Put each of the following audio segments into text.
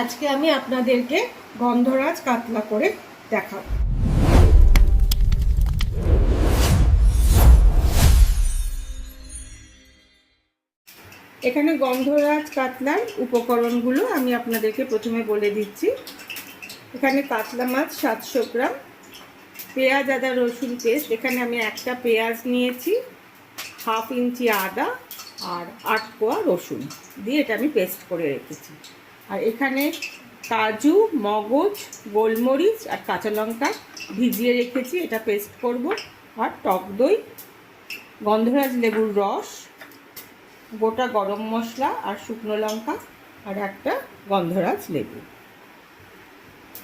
আজকে আমি আপনাদেরকে গন্ধরাজ কাতলা করে দেখাবো। এখানে গন্ধরাজ কাতলার উপকরণগুলো আমি আপনাদেরকে প্রথমে বলে দিচ্ছি। এখানে কাতলা মাছ 700 গ্রাম, পেঁয়াজ আদা রসুন পেস্ট, এখানে আমি একটা পেঁয়াজ নিয়েছি, হাফ ইঞ্চি আদা আর 8 কোয়া রসুন দিয়ে এটা আমি পেস্ট করে রেখেছি। আর এখানে কাজু, মগজ, গোলমরিচ আর কাঁচা লঙ্কা ভিজিয়ে রেখেছি, এটা পেস্ট করব। আর টক দই, গন্ধরাজ লেবুর রস, গোটা গরম মশলা আর শুকনো লঙ্কা আর একটা গন্ধরাজ লেবু।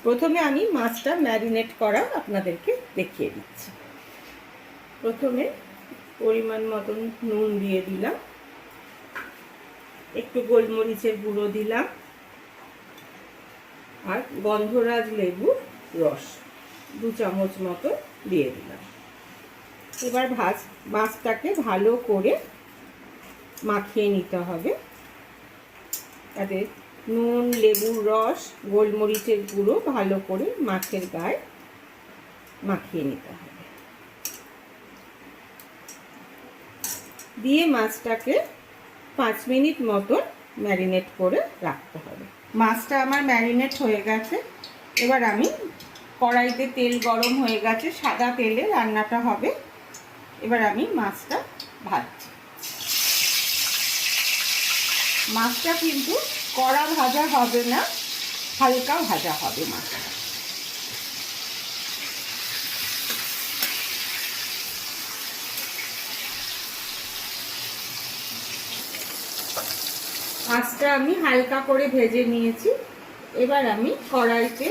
প্রথমে আমি মাছটা ম্যারিনেট করা আপনাদেরকে দেখিয়ে দিচ্ছি। প্রথমে পরিমাণ মতন নুন দিয়ে দিলাম, একটু গোলমরিচের গুঁড়ো দিলাম আর গন্ধরাজ লেবুর রস 2 চামচ মতো দিয়ে দিলাম। এবার মাছটাকে ভালো করে মাখিয়ে নিতে হবে। তাতে নুন, লেবুর রস, গোলমরিচের গুঁড়ো ভালো করে মাছের গায়ে মাখিয়ে নিতে হবে। দিয়ে মাছটাকে 5 মিনিট মতন ম্যারিনেট করে রাখতে হবে। মাছটা আমার ম্যারিনেট হয়ে গেছে। এবার আমি কড়াইতে তেল গরম হয়ে গেছে, সাদা তেলে রান্নাটা হবে। এবার আমি মাছটা ভাজছি। মাছটা কিন্তু কড়া ভাজা হবে না, হালকা ভাজা হবে মাছটা। মাছটা আমি হালকা করে ভেজে নিয়েছি। এবার আমি কড়াইতে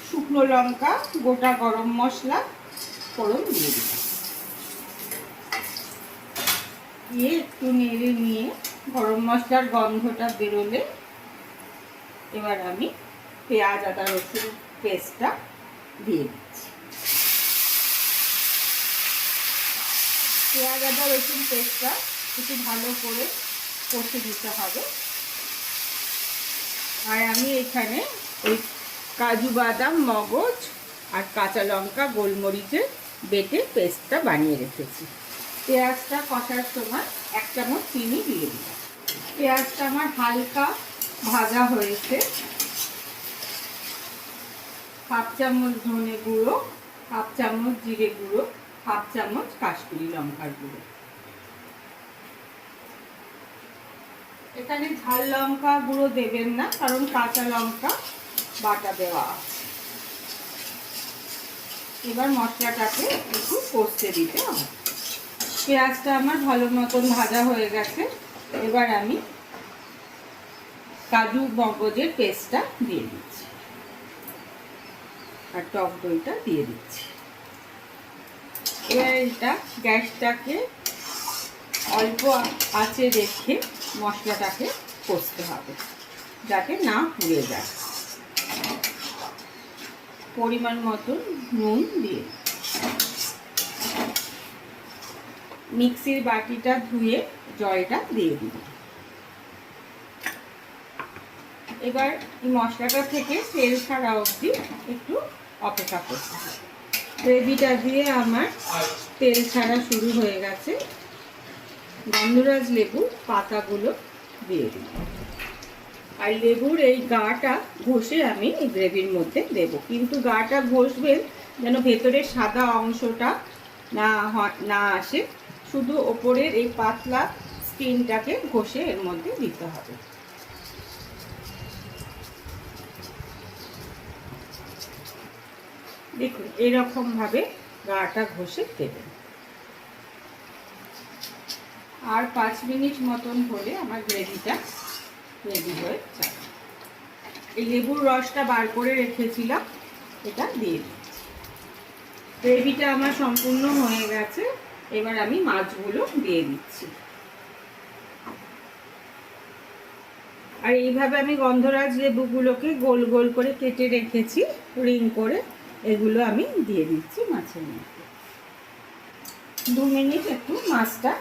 শুকনো লঙ্কা, গোটা গরম মশলা ফোড়ন দিয়ে দিলাম। দিয়ে একটু নেড়ে নিয়ে গরম মশলার গন্ধটা বেরোলে এবার আমি পেঁয়াজ আদা রসুন পেস্টটা দিয়ে দিচ্ছি। পেঁয়াজ আদা রসুন পেস্টটা একটু ভালো করে কষে দিতে হবে। আর আমি এখানে ওই কাজু বাদাম, মগজ আর কাঁচা লঙ্কা, গোলমরিচের বেটে পেস্টটা বানিয়ে রেখেছি। পেঁয়াজটা কষার সময় 1 চামচ চিনি দিয়ে দিলাম। পেঁয়াজটা আমার হালকা ভাজা হয়েছে। হাফ চামচ ধনে গুঁড়ো, হাফ চামচ জিরে গুঁড়ো, হাফ চামচ কাশ্মীরি লঙ্কার গুঁড়ো। এখানে ঝাল লঙ্কা গুঁড়ো দেবেন না, কারণ কাঁচা লঙ্কা বাটা দেওয়া আছে। এবার মশলাটাকে একটু কষতে দিতে হবে। পেঁয়াজটা আমার ভালো মতন ভাজা হয়ে গেছে। এবার আমি কাজু মগজের পেস্টটা দিয়ে দিচ্ছি আর টক দইটা দিয়ে দিচ্ছি। এবার এটা গ্যাসটাকে অল্প আঁচে রেখে মশলাটাকে কষতে হবে যাতে না পুড়ে যায়। পরিমাণ মতন নুন দিয়ে মিক্সির বাটিটা ধুয়ে জলটা দিয়ে দিই। এবার এই মশলাটা থেকে তেল ছাড়া অবধি একটু অপেক্ষা করতে হবে। গ্রেভিটা দিয়ে আমার তেল ছাড়া শুরু হয়ে গেছে। গন্ধরাজ লেবুর পাতাগুলো দিয়ে দিই। আর লেবুর এই গাটা ঘষে আমি এই গ্রেভির মধ্যে দেব, কিন্তু গাটা ঘষবেন যেন ভেতরের সাদা অংশটা না আসে। শুধু ওপরের এই পাতলা স্কিনটাকে ঘষে এর মধ্যে দিতে হবে। দেখুন এরকম ভাবে গাটা ঘষে দেবেন। আর 5 মিনিট মতন হলে আমার গ্রেভিটা রেডি হয়ে যাবে। এই লেবুর রসটা বার করে রেখেছিলাম, এটা দিয়ে দিচ্ছি। গ্রেভিটা আমার সম্পূর্ণ হয়ে গেছে। এবার আমি মাছগুলো দিয়ে দিচ্ছি। আর এইভাবে আমি গন্ধরাজ লেবুগুলোকে গোল গোল করে কেটে রেখেছি, রিং করে, এগুলো আমি দিয়ে দিচ্ছি মাছের মধ্যে। 2 মিনিট একটু মাছটা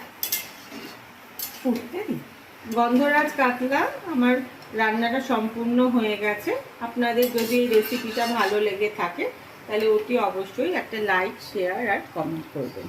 ফুটতে দিই। গন্ধরাজ কাতলা আমার রান্নাটা সম্পূর্ণ হয়ে গেছে। আপনাদের যদি এই রেসিপিটা ভালো লেগে থাকে তাহলে অতি অবশ্যই একটা লাইক, শেয়ার আর কমেন্ট করবেন।